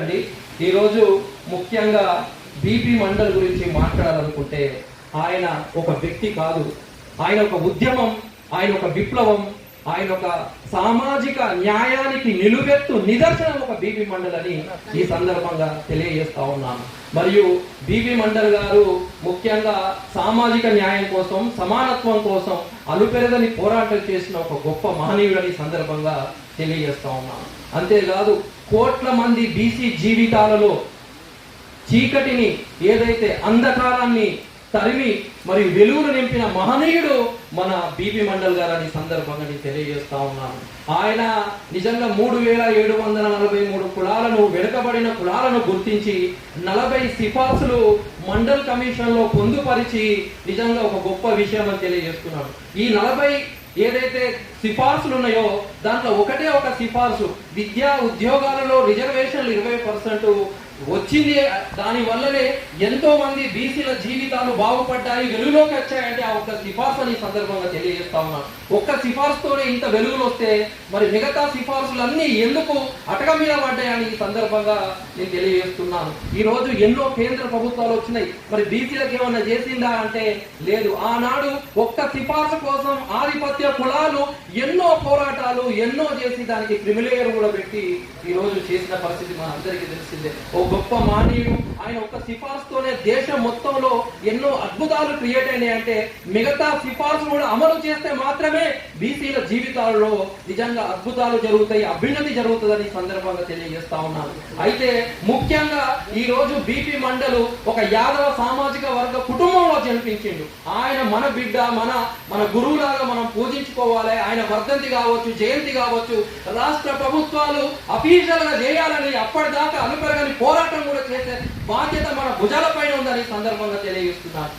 అండి. ఈరోజు ముఖ్యంగా బీపీ మండల్ గురించి మాట్లాడాలనుకుంటే ఆయన ఒక వ్యక్తి కాదు, ఆయన ఒక ఉద్యమం, ఆయన ఒక విప్లవం, ఆయన ఒక సామాజిక న్యాయానికి నిలువెత్తు నిదర్శనం ఒక బీపీ మండల్ అని ఈ సందర్భంగా తెలియజేస్తా ఉన్నాను. మరియు బీపీ మండల్ గారు ముఖ్యంగా సామాజిక న్యాయం కోసం, సమానత్వం కోసం అలుపెరగని పోరాటం చేసిన ఒక గొప్ప మహనీయుడని సందర్భంగా తెలియజేస్తా ఉన్నాను. అంతేకాదు కోట్ల మంది బీసీ జీవితాలలో చీకటిని, ఏదైతే అంధకారాన్ని తరిమి మరియు వెలుగును నింపిన మహనీయుడు మన బీపీ మండల్ గారని సందర్భంగా నేను తెలియజేస్తా ఉన్నాను. ఆయన నిజంగా 3743 కులాలను, వెనుకబడిన కులాలను గుర్తించి 40 సిఫార్సులు మండల్ కమిషన్ లో పొందుపరిచి నిజంగా ఒక గొప్ప విషయం అని తెలియజేస్తున్నాడు. ఈ 40 ఏదైతే సిఫార్సులు ఉన్నాయో దాంట్లో ఒకటే ఒక సిఫార్సు, విద్యా ఉద్యోగాలలో రిజర్వేషన్లు 20% వచ్చింది. దాని వల్లనే ఎంతో మంది బీసీల జీవితాలు బాగుపడ్డాయి, వెలుగులోకి వచ్చాయంటే ఆ ఒక్క సిఫార్సు అని సందర్భంగా తెలియజేస్తా ఉన్నాను. ఒక్క సిఫార్సుతోనే ఇంత వెలుగులు వస్తే మరి మిగతా సిఫార్సులన్నీ ఎందుకు అటక మీద పడ్డాయని ఈ సందర్భంగా నేను తెలియజేస్తున్నాను. ఈ రోజు ఎన్నో కేంద్ర ప్రభుత్వాలు వచ్చినాయి, మరి బీసీలకు ఏమన్నా చేసిందా అంటే లేదు. ఆనాడు ఒక్క సిఫార్సు కోసం ఆధిపత్య కులాలు ఎన్నో పోరాటాలు ఎన్నో చేసి దానికి క్రిమిలేయర్ కూడా పెట్టి ఈ రోజు చేసిన పరిస్థితి మన అందరికీ తెలిసిందే. గొప్ప మానవుడు ఆయన ఒక్క సిఫార్సుతోనే దేశం మొత్తంలో ఎన్నో అద్భుతాలు క్రియేట్ అయినాయి. అంటే మిగతా సిఫార్సు కూడా అమలు చేస్తే మాత్రమే బీసీల జీవితాలలో నిజంగా అద్భుతాలు జరుగుతాయి, అభ్యున్నతి జరుగుతుందని సందర్భంగా తెలియజేస్తా ఉన్నాను. అయితే ముఖ్యంగా ఈ రోజు బీపీ మండల్ ఒక యాదవ సామాజిక వర్గ కుటుంబంలో జన్మించిండు. ఆయన మన బిడ్డ, మన గురువులాగా మనం పూజించుకోవాలి. ఆయన వర్ధంతి కావచ్చు, జయంతి కావచ్చు రాష్ట్ర ప్రభుత్వాలు అఫీషియల్ గా చేయాలని అప్పటిదాకా అనుపెరగని పోరాటం కూడా చేసే బాధ్యత మన భుజాలపైన ఉందని సందర్భంగా తెలియజేస్తున్నాను.